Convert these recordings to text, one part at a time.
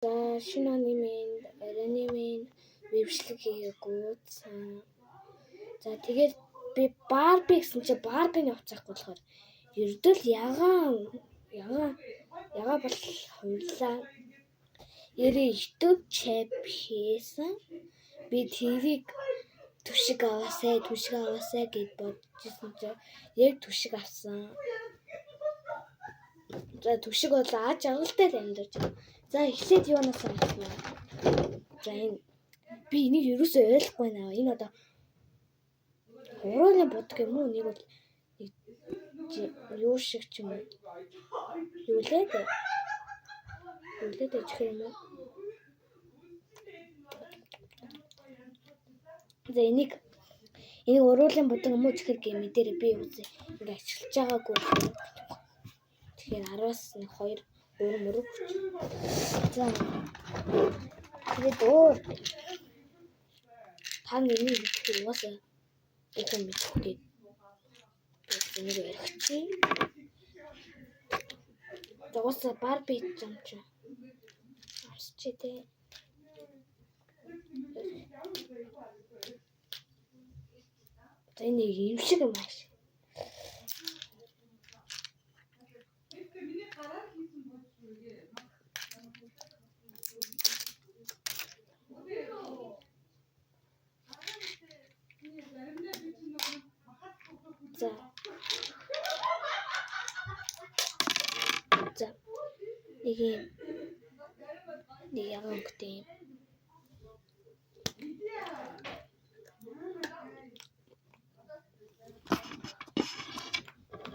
За шинэ оны минь арайны минь вебшлэг хийгээгүй. За тэгээд би Барби гэсэн чи Барбины уцаахгүй болохоор ердөл яга бол хурлаа. YouTube чат хийсэн. Би тэрийг түшиг аваасай гэд бодчихсон чи яг түшиг авсан. За түшиг бол ааж авалтай л амьдарч байна. За эхлээд юунаас авсан аа? За энэ би энийг юусоо ойлгохгүй наа. Энэ одоо хуруулын бодог юм уу? Нэг бол юу шиг ч юм уу? Юу лээд чих юм уу? За энийг уруулын бодог юм уу чихэр гэм дээр би үзээ. Ингээ ашиглаж байгаагүй. Тэгэхээр 10-аас 2 мөрөг. За тэгээд тань энийг хэлэх угаасаа их юм мэдээ. Энийг ярих чи. Угаасаа Барби юм чи. Арсчи дээ. Энэ юм шиг юм аа. За нэг ягаан өнгөтэй.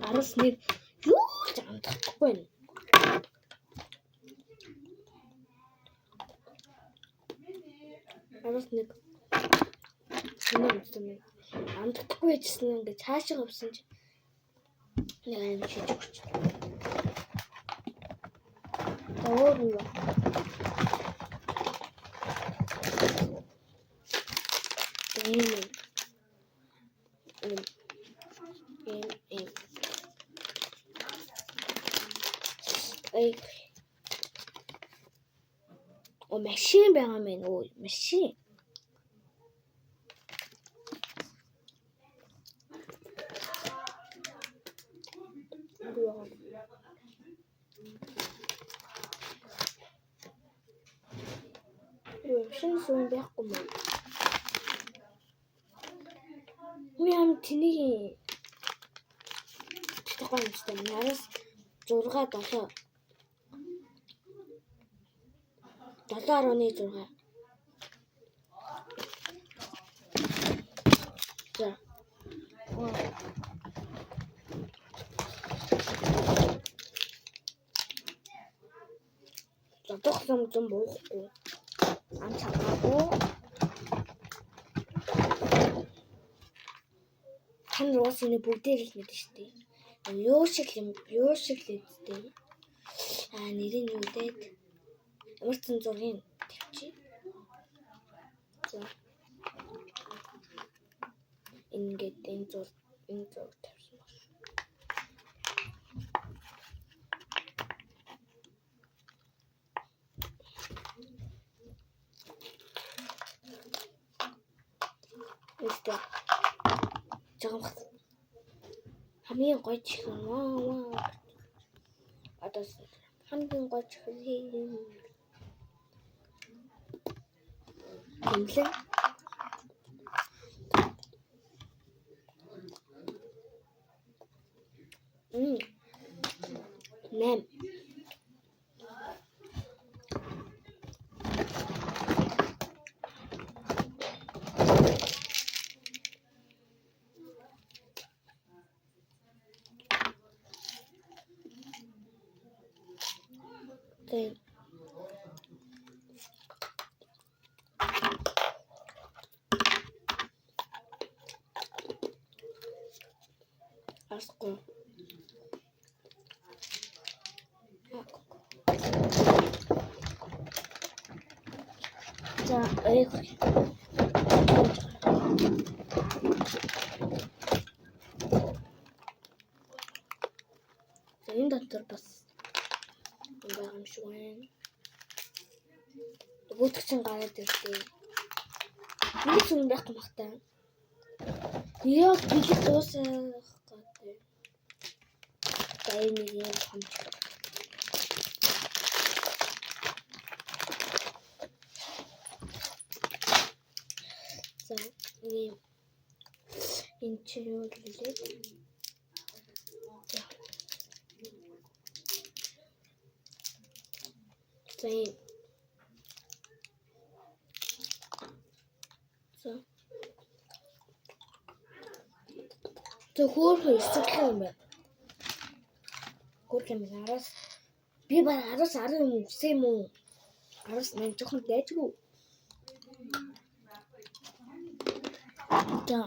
Арас нэг юу ч амтахгүй байна. Арас нэг амтахгүй байжсэн ингээд цаашаа авсан чи нэг юм шиж өгч. Өөр юу? Машин байгаа мэн өө машин. Машин сум байхгүй мэн. Уяам тэнийг тохоо юмстай нараас 6-7 7.6. За. Задах зам буухгүй. Ам цагаагүй. Хан роосны бүгдээр л мэдэн штий. Юу шиг л үстэй. Нэрийн юу дээд? Ямар ч зургийн тавьчих. За. Ингээд энэ зур тавьсан байна. Este. Жагмах. Хамгийн гоё чих юм. Адаас хамгийн гоё чих юм. Тэмлэн. Нэм. Then Asco. За энэ дотор бас байгаа юм шиг байна. Өгөөдөгчин гараад ирлээ. Нэг зүйл байх юм хата. Яа билет дуусах гэдэг. Дай нэг юм хамт. За энэ чи юу лээ? За хөөхөн эсэглэн юм байна. Хөөх юм араас би баг араас 10 юм үсэ юм уу? Араас нэг жоохон дайжгүй. За.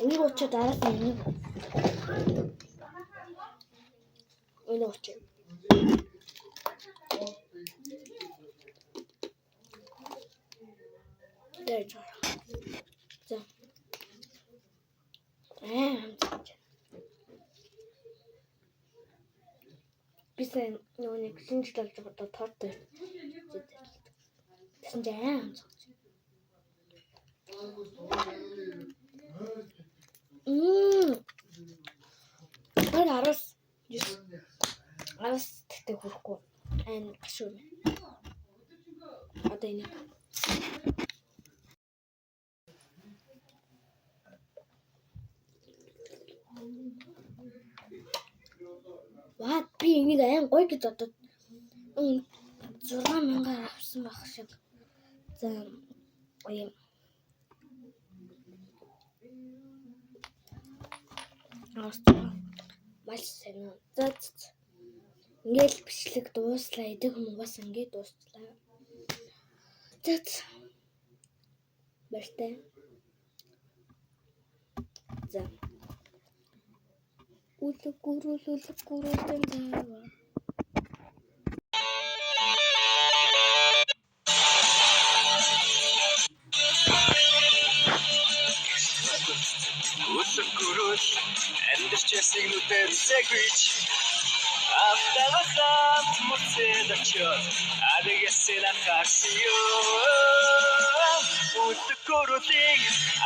Энийг очоод араас нэг. Энийг очоод. Дайж. За. Бисээ нэг шинжилж бодоод тоотой. Тэсэн жаа. Баг араас тэгтээ хүрэхгүй. Айн гашуу. Одоо энийг Ваа би энийг айн гоё гэж бодоод 6000-аар авсан байх шиг. За ийм маш сайн. За ингээл бичлэг дууслаа. Эдэг хүмүүс ингээд дуусчлаа. За баяртай. За үлгүүрүүлэн зааваа. Үлгүүрүүл амьдч ясигнүүдээр сегвич автагасад мөцөд очоод адэгсэна хасиё үлгүүрүүлэн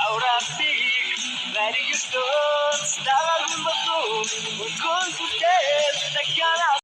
аураатыг варигстон сталагумбо үлгүүрүүлээ такана